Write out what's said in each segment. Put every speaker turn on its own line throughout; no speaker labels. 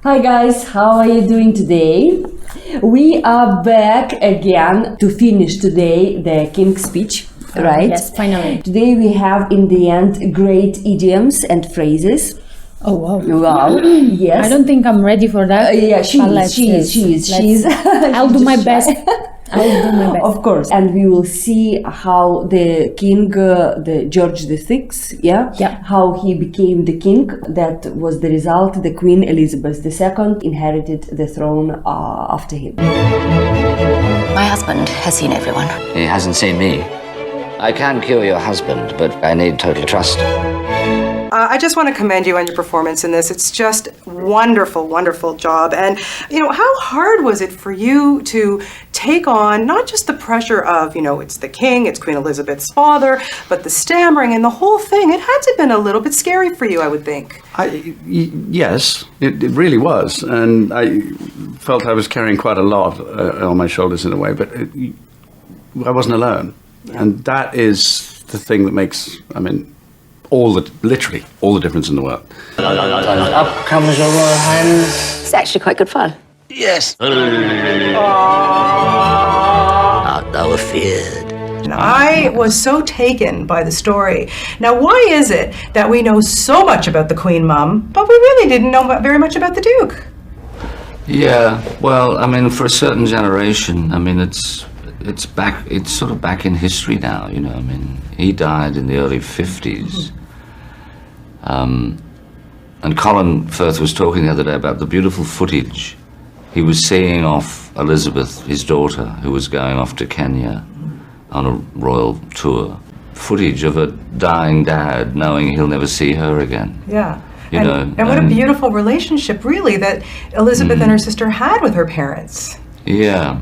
Hi guys, how are you doing today? We are back again to finish today the King's speech, right?
Yes, finally.
Today we have in the end great idioms and phrases.
Oh wow!
Wow, yes.
I don't think I'm ready for that.
Yeah, she is.
I'll do my best. I'll do my best.
Of course, and we will see how the king, the George VI, how he became the king. That was the result. The Queen Elizabeth II inherited the throne after him.
My husband has seen everyone.
He hasn't seen me. I can cure your husband, but I need total trust.
I just want to commend you on your performance in this. It's just wonderful, wonderful job. And, how hard was it for you to take on not just the pressure of, it's the king, it's Queen Elizabeth's father, but the stammering and the whole thing? It had to have been a little bit scary for you, I would think.
Yes, it really was. And I felt I was carrying quite a lot on my shoulders in a way, but I wasn't alone. Yeah. And that is the thing that makes, literally all the difference in the world.
Up comes your Royal Highness.
It's actually quite good fun.
Yes. Art thou afeard?
I was so taken by the story. Now, why is it that we know so much about the Queen Mum, but we really didn't know very much about the Duke?
Yeah, well, for a certain generation, it's sort of back in history now, he died in the early 50s. And Colin Firth was talking the other day about the beautiful footage he was seeing of Elizabeth, his daughter, who was going off to Kenya on a royal tour. Footage of a dying dad knowing he'll never see her again.
Yeah. And what a beautiful relationship, really, that Elizabeth and her sister had with her parents.
Yeah.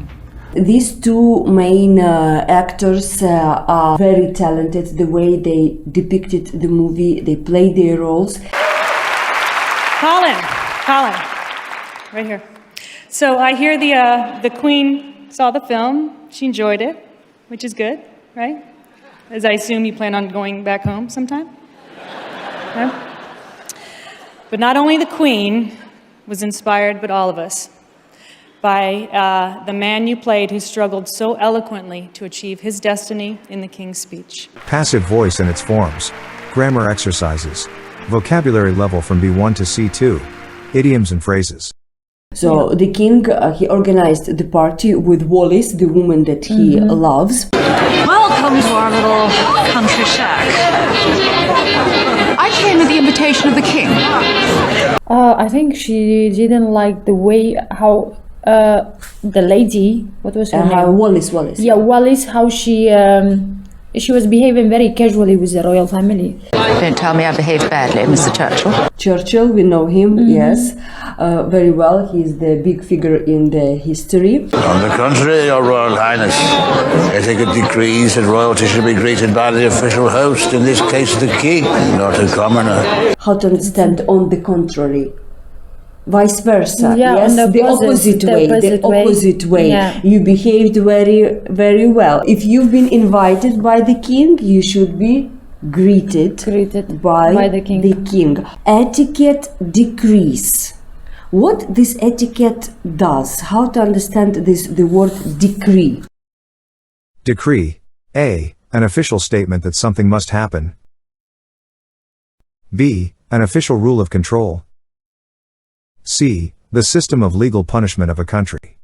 These two main actors are very talented. The way they depicted the movie, they played their roles.
Colin, right here. So I hear the Queen saw the film. She enjoyed it, which is good, right? As I assume you plan on going back home sometime? No? But not only the Queen was inspired, but all of us, by the man you played who struggled so eloquently to achieve his destiny in the King's speech.
Passive voice and its forms. Grammar exercises. Vocabulary level from B1 to C2. Idioms and phrases.
So the king, he organized the party with Wallis, the woman that he loves.
Welcome to our little country shack. I came at the invitation of the king.
I think she didn't like the way how the lady, what was her name?
Wallis.
Yeah, Wallis, how she was behaving very casually with the royal family.
Don't tell me I behaved badly, Mr. Churchill.
Churchill, we know him, yes, very well. He's the big figure in the history.
On the contrary, Your Royal Highness, I think it decrees that royalty should be greeted by the official host, in this case the king, not a commoner.
How to understand on the contrary? Vice versa,
yeah,
yes, the opposite way.
Yeah.
You behaved very, very well. If you've been invited by the king, you should be greeted by the king. Etiquette decrees. What this etiquette does? How to understand the word decree?
Decree. A. An official statement that something must happen. B. An official rule of control. C. The system of legal punishment of a country.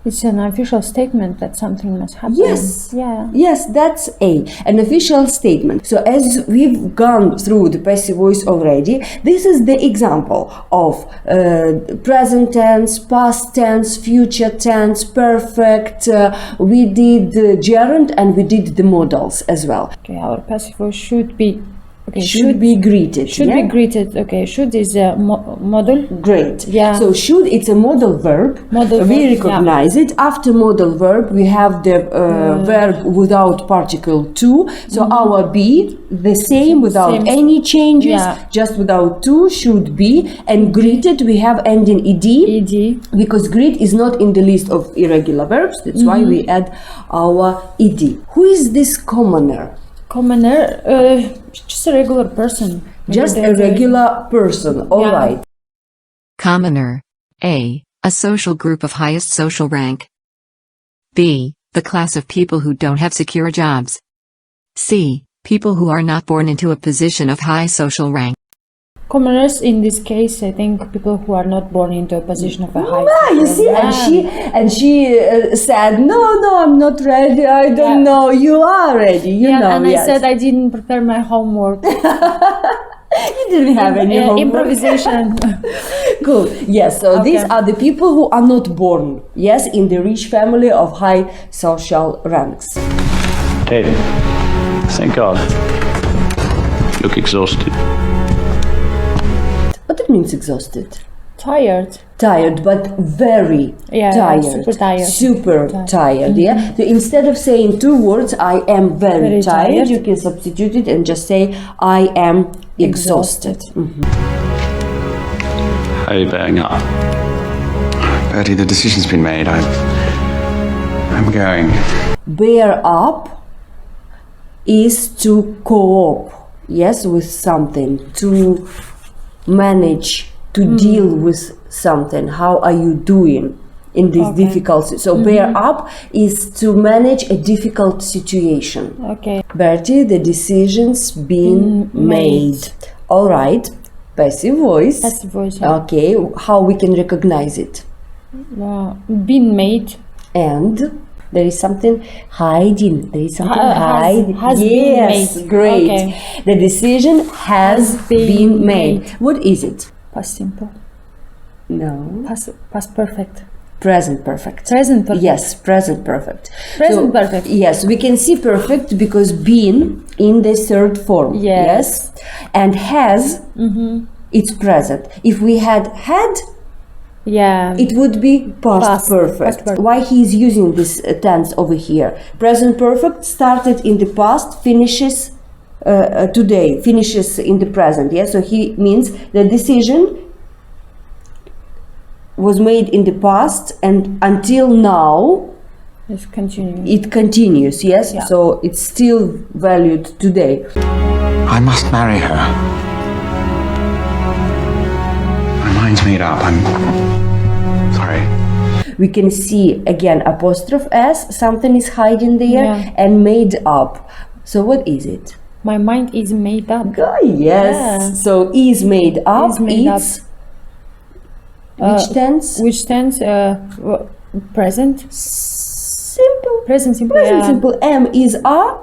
It's an official statement that something must happen.
Yes.
Yeah.
Yes, that's A. An official statement. So as we've gone through the passive voice already, this is the example of present tense, past tense, future tense, perfect. We did the gerund and we did the modals as well.
Okay, our passive voice should be
should be greeted.
Should be greeted. Okay, should is a modal.
Great.
Yeah.
So should, it's a modal verb. We recognize it. After modal verb, we have the verb without particle to. So our be the same without any changes, just without to, should be. And greeted, we have ending ed. Because greet is not in the list of irregular verbs. That's why we add our ed. Who is this commoner?
Commoner, just a regular person.
Just a regular person, all right.
Commoner. A social group of highest social rank. B. The class of people who don't have secure jobs. C. People who are not born into a position of high social rank.
Commoners in this case, I think people who are not born into a position of a high.
You see, and she said, no, I'm not ready. I don't know. You are ready. You know.
And I said I didn't prepare my homework.
You didn't have any homework.
Improvisation.
Cool. Yes. So these are the people who are not born. Yes, in the rich family of high social ranks.
David, thank God. You look exhausted.
What it means exhausted?
Tired.
Tired, but very tired.
Super tired.
Super tired. Yeah. So instead of saying two words, I am very tired, you can substitute it and just say, I am exhausted.
How are you bearing up? Bertie, the decision's been made. I'm going.
Bear up is to cope, yes, with something, to manage, to deal with something. How are you doing in this difficult? So bear up is to manage a difficult situation.
Okay.
Bertie, the decision's been made. All right. Passive voice.
Passive voice.
Okay. How we can recognize it?
Been made.
And there is something hiding. There is something hiding.
Has
yes,
been made.
Great.
Okay.
The decision has been made. What is it?
Past simple.
No.
Past perfect.
Present perfect.
Present perfect.
Yes, present perfect.
Present perfect.
Yes, we can see perfect because been in the third form. Yes. And has, it's present. If we had, it would be past perfect. Why he is using this tense over here? Present perfect started in the past, finishes today, finishes in the present. Yeah, so he means the decision was made in the past and until now
it
continues. Yes, so it's still valued today.
I must marry her. My mind's made up. I'm sorry.
We can see again apostrophe s, something is hiding there, and made up. So what is it?
My mind is made up.
Yes. So is made up. It's which tense?
Which tense? Present.
Simple.
Present simple.
Present simple. M is are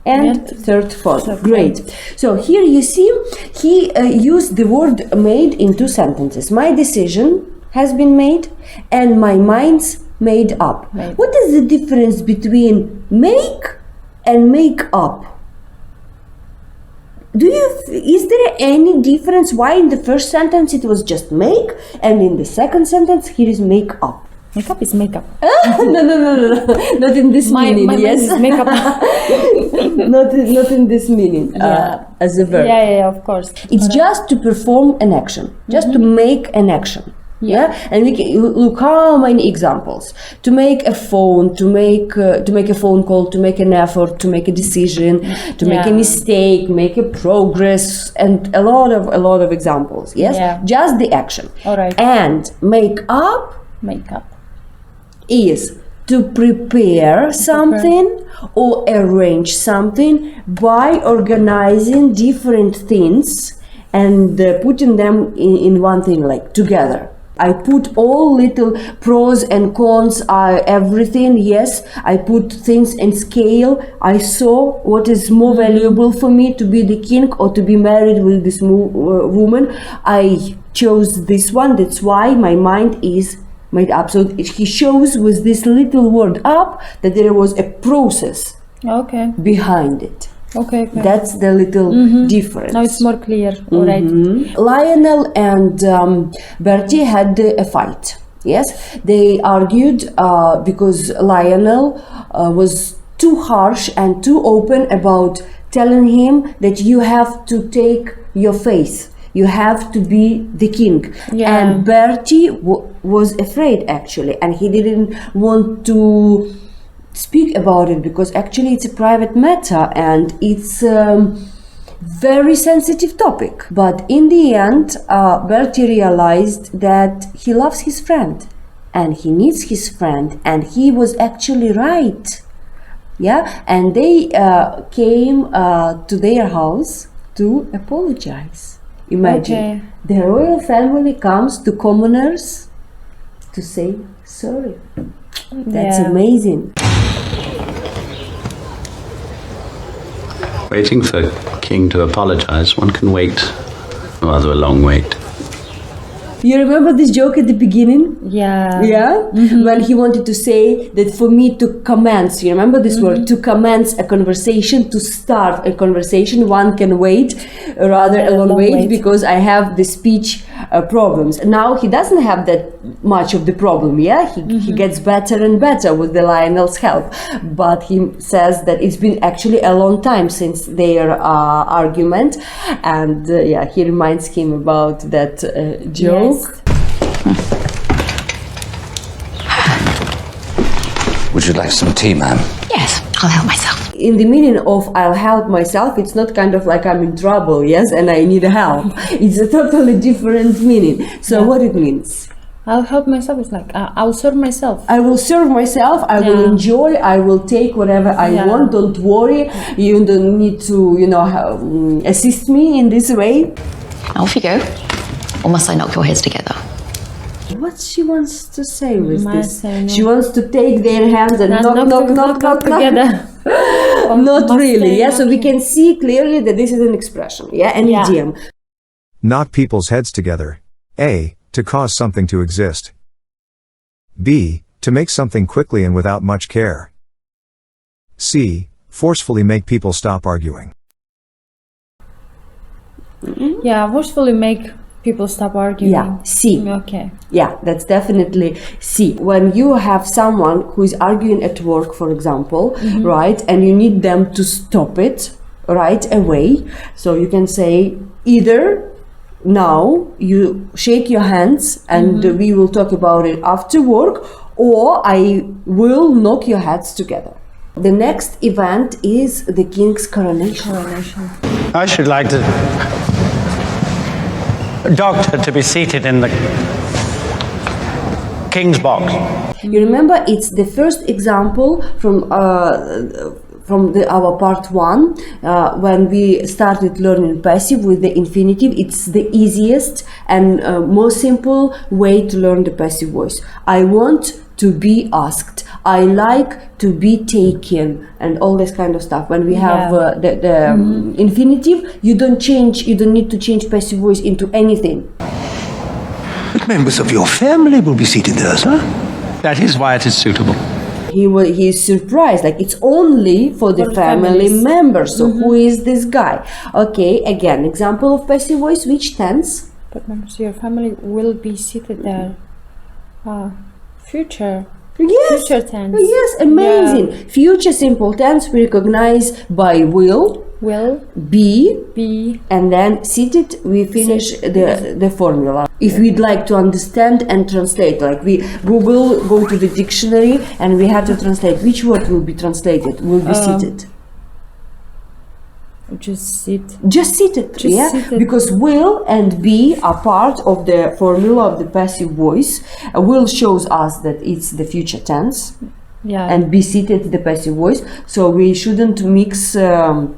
and third form. Great. So here you see he used the word made in two sentences. My decision has been made and my mind's made up. What is the difference between make and make up? Is there any difference why in the first sentence it was just make and in the second sentence here is make up?
Makeup is makeup.
No. Not in this meaning, yes.
Is makeup.
not in this meaning, as a verb.
Yeah, of course.
It's just to perform an action, just to make an action. Yeah, and we can look how many examples: to make a phone, to make a phone call, to make an effort, to make a decision, to make a mistake, make a progress, and a lot of examples. Yes, just the action.
All right.
And make up is to prepare something or arrange something by organizing different things and putting them in one thing, like together. I put all little pros and cons, everything, yes. I put things in scale. I saw what is more valuable for me, to be the king or to be married with this woman. I chose this one. That's why my mind is made up. So he shows with this little word up that there was a process behind it.
Okay.
That's the little difference.
Now it's more clear. All right.
Lionel and Bertie had a fight. Yes, they argued because Lionel was too harsh and too open about telling him that you have to take your faith. You have to be the king. And Bertie was afraid, actually, and he didn't want to speak about it because actually it's a private matter and it's very sensitive topic. But in the end, Bertie realized that he loves his friend and he needs his friend, and he was actually right. Yeah, and they came to their house to apologize. Imagine, the royal family comes to commoners to say sorry. That's amazing.
Waiting for king to apologize, one can wait rather a long wait.
You remember this joke at the beginning?
Yeah.
Yeah? When he wanted to say that for me to commence, you remember this word? To commence a conversation, to start a conversation, one can wait rather a long wait because I have the speech problems. Now he doesn't have that much of the problem, yeah? He gets better and better with the Lionel's help. But he says that it's been actually a long time since their argument. And he reminds him about that joke.
Yes.
Would you like some tea, ma'am?
Yes, I'll help myself.
In the meaning of I'll help myself, it's not kind of like I'm in trouble, yes, and I need help. It's a totally different meaning. So what it means?
I'll help myself. It's like I'll serve myself.
I will serve myself. I will enjoy. I will take whatever I want. Don't worry. You don't need to, assist me in this way.
Off you go. Or must I knock your heads together?
What she wants to say with this? She wants to take their hands and knock
together.
Not really. Yeah. So we can see clearly that this is an expression. Yeah, an idiom.
Knock people's heads together. A. To cause something to exist. B. To make something quickly and without much care. C. Forcefully make people stop arguing.
Yeah, forcefully make people stop arguing.
Yeah, C.
Okay.
Yeah, that's definitely C. When you have someone who is arguing at work, for example, right, and you need them to stop it right away, so you can say either now you shake your hands and we will talk about it after work, or I will knock your heads together. The next event is the king's coronation.
I should like the doctor to be seated in the king's box.
You remember, it's the first example from our part 1 when we started learning passive with the infinitive. It's the easiest and most simple way to learn the passive voice. I want to be asked, I like to be taken, and all this kind of stuff. When we have the infinitive, you don't need to change passive voice into anything.
But members of your family will be seated there, sir.
That is why it is suitable.
He is surprised, like it's only for the family members. So who is this guy? Okay, again, example of passive voice, which tense?
But members of your family will be seated there. Future.
Yes.
Future tense.
Yes, amazing. Yeah. Future simple tense we recognize by will, be, and then seated we finish the formula. If we'd like to understand and translate, like we Google, go to the dictionary and we have to translate, which word will be translated? Will be seated.
Just sit.
Just seated, seated. Because will and be are part of the formula of the passive voice. Will shows us that it's the future tense, and be seated the passive voice. So we shouldn't mix the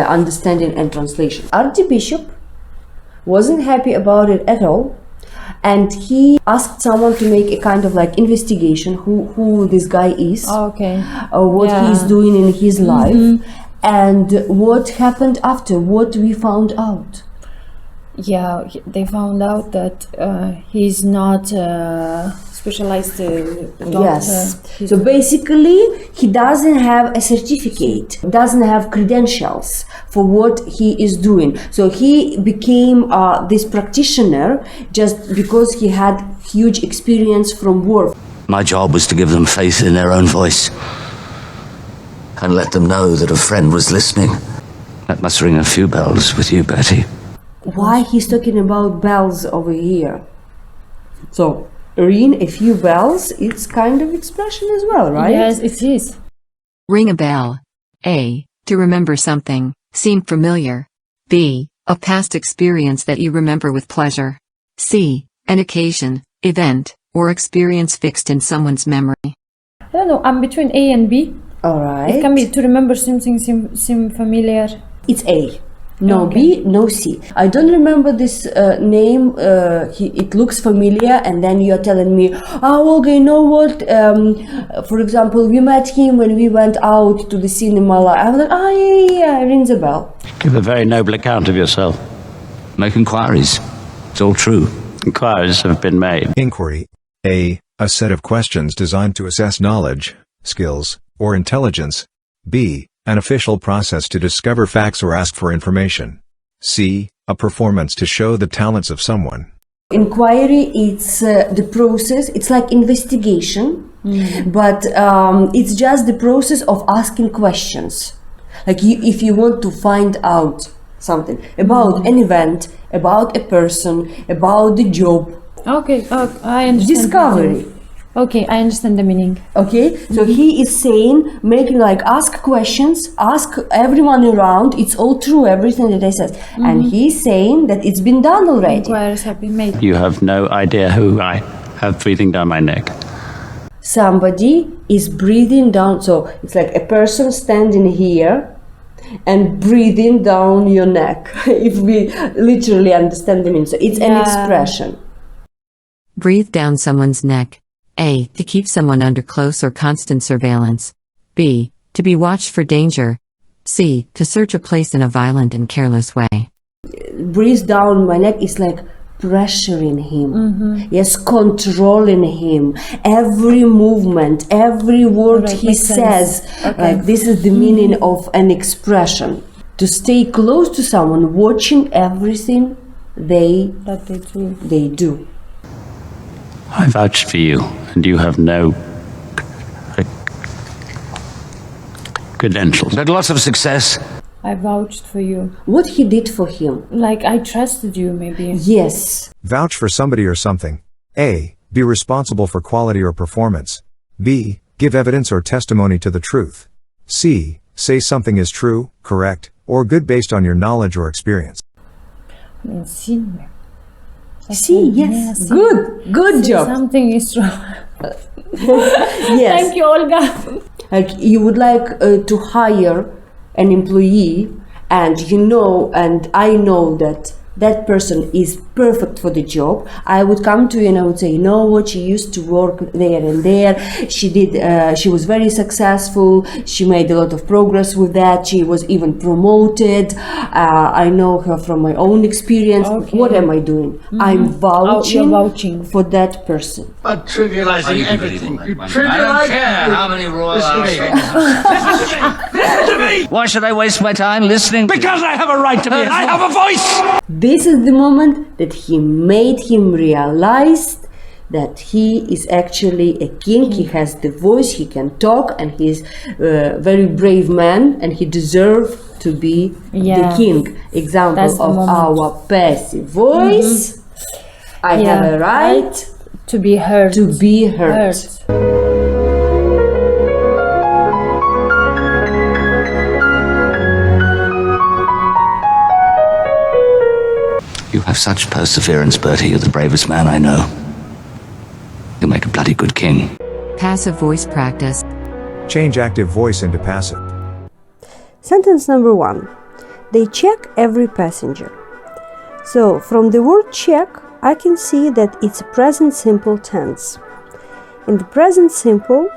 understanding and translation. Archbishop wasn't happy about it at all, and he asked someone to make a kind of like investigation who this guy is, what he's doing in his life. And what happened after? What we found out?
Yeah, they found out that he's not specialized doctor.
Yes. So basically, he doesn't have a certificate, doesn't have credentials for what he is doing. So he became this practitioner just because he had huge experience from work.
My job was to give them faith in their own voice and let them know that a friend was listening. That must ring a few bells with you, Bertie.
Why he's talking about bells over here? So, ring a few bells, it's kind of expression as well, right?
Yes, it is.
Ring a bell. A. To remember something. Seem familiar. B. A past experience that you remember with pleasure. C. An occasion, event, or experience fixed in someone's memory.
I don't know. I'm between A and B.
All right.
It can be to remember something seem familiar.
It's A. No
Okay.
B, no C. I don't remember this name. It looks familiar, and then you're telling me, oh, okay, you know what? For example, we met him when we went out to the cinema. I was like, oh, yeah, rings a bell.
Give a very noble account of yourself.
Make inquiries. It's all true.
Inquiries have been made.
Inquiry. A. A set of questions designed to assess knowledge, skills, or intelligence. B. An official process to discover facts or ask for information. C. A performance to show the talents of someone.
Inquiry, it's the process. It's like investigation, but it's just the process of asking questions. Like if you want to find out something about an event, about a person, about the job.
Okay, I understand.
Discovery.
Okay, I understand the meaning.
Okay, so he is saying, making like ask questions, ask everyone around. It's all true, everything that I said, and he's saying that it's been done already.
Inquiries have been made.
You have no idea who I have breathing down my neck.
Somebody is breathing down. So it's like a person standing here and breathing down your neck. If we literally understand the meaning, so it's an expression.
Breathe down someone's neck. A. To keep someone under close or constant surveillance. B. To be watched for danger. C. To search a place in a violent and careless way.
Breathe down my neck is like pressuring him. Yes, controlling him. Every movement, every word he says. Like this is the meaning of an expression. To stay close to someone, watching everything they do.
I vouched for you, and you have no credentials.
Had lots of success.
I vouched for you.
What he did for him?
Like I trusted you, maybe.
Yes.
Vouch for somebody or something. A. Be responsible for quality or performance. B. Give evidence or testimony to the truth. C. Say something is true, correct, or good based on your knowledge or experience.
See, yes, good job.
Something is wrong.
Yes.
Thank you, Olga.
Like you would like to hire an employee, and and I know that that person is perfect for the job. I would come to you and I would say, you know what, she used to work there and there. She was very successful. She made a lot of progress with that. She was even promoted. I know her from my own experience.
Okay.
What am I doing? I'm vouching for that person.
But trivializing everything. You
I don't care how many royal Why should I waste my time listening?
Because I have a right to be. I have a voice.
This is the moment that he made him realize that he is actually a king. He has the voice, he can talk, and he's a very brave man, and he deserves to be the king. Example of our passive voice. I have a right
to be heard.
You have such perseverance, Bertie. You're the bravest man I know. You'll make a bloody good king.
Passive voice practice.
Change active voice into passive.
Sentence number 1. They check every passenger. So, from the word check, I can see that it's a present simple tense. In the present simple,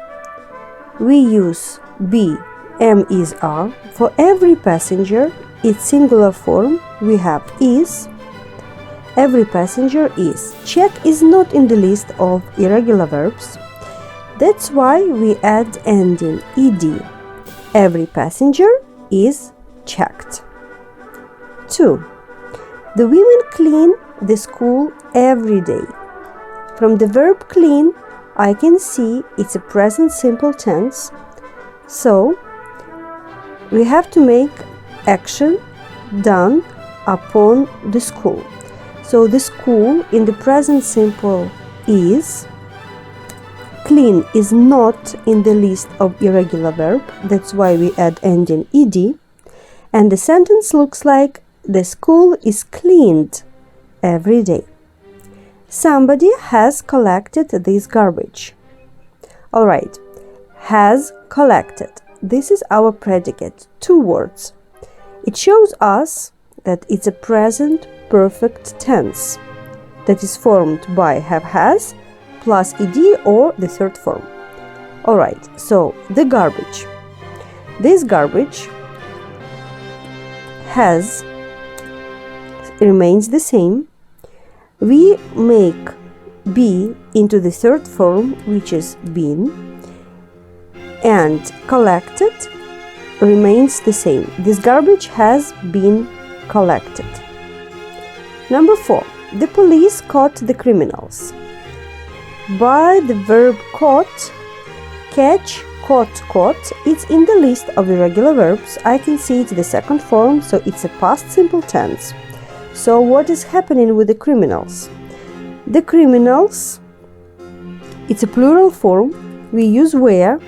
we use be, am, is, are. For every passenger, its singular form, we have is. Every passenger is. Check is not in the list of irregular verbs. That's why we add ending ed. Every passenger is checked. 2. The women clean the school every day. From the verb clean, I can see it's a present simple tense. So, we have to make action done upon the school. So the school in the present simple is. Clean is not in the list of irregular verb. That's why we add ending ed. And the sentence looks like the school is cleaned every day. Somebody has collected this garbage. All right, has collected. This is our predicate, 2 words. It shows us that it's a present perfect tense that is formed by have has plus ed or the third form. All right, so the garbage. This garbage has remains the same. We make be into the third form, which is been, and collected remains the same. This garbage has been collected. Number 4. The police caught the criminals. By the verb caught, catch, caught, it's in the list of irregular verbs. I can see it's the second form, so it's a past simple tense. So what is happening with the criminals? The criminals, it's a plural form. We use were,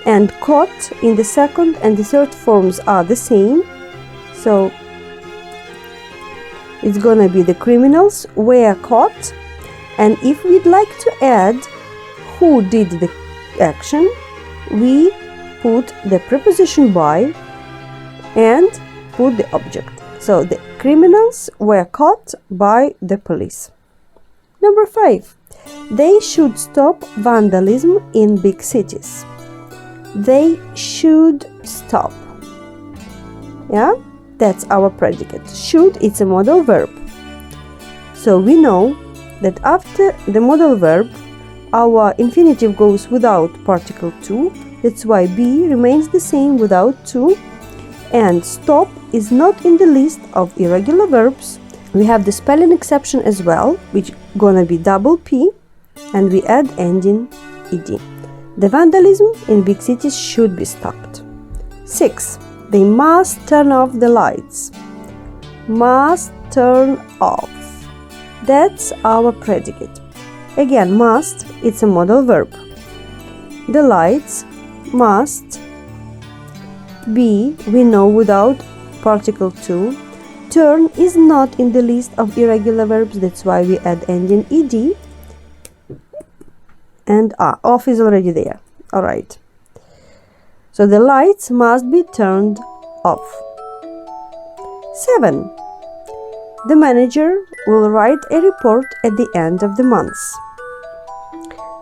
and caught in the second and the third forms are the same. So it's gonna be the criminals were caught, and if we'd like to add who did the action, we put the preposition by and put the object. So the criminals were caught by the police. Number 5. They should stop vandalism in big cities. They should stop. Yeah, that's our predicate. Should, it's a modal verb. So we know that after the modal verb, our infinitive goes without particle to. That's why be remains the same without to. And stop is not in the list of irregular verbs. We have the spelling exception as well, which gonna be double P, and we add ending ed. The vandalism in big cities should be stopped. 6. They must turn off the lights. Must turn off. That's our predicate. Again, must, it's a modal verb. The lights must be, we know, without particle to. Turn is not in the list of irregular verbs, that's why we add ending ed. And off is already there. All right. So the lights must be turned off. 7. The manager will write a report at the end of the month.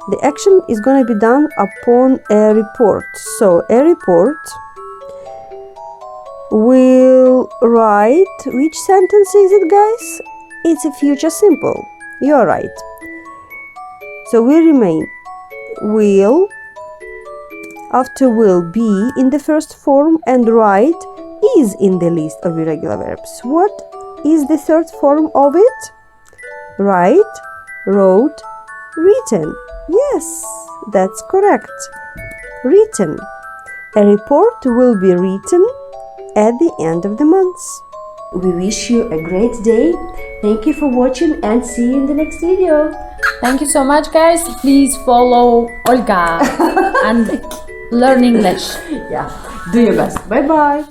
The action is going to be done upon a report. So a report will write, which sentence is it, guys? It's a future simple. You're right. So we remain will, after will be in the first form, and write is in the list of irregular verbs. What is the third form of it? Write, wrote, written. Yes, that's correct. Written. A report will be written at the end of the month. We wish you a great day. Thank you for watching and see you in the next video.
Thank you so much, guys. Please follow Olga and learn English.
Yeah, do your best. Bye bye.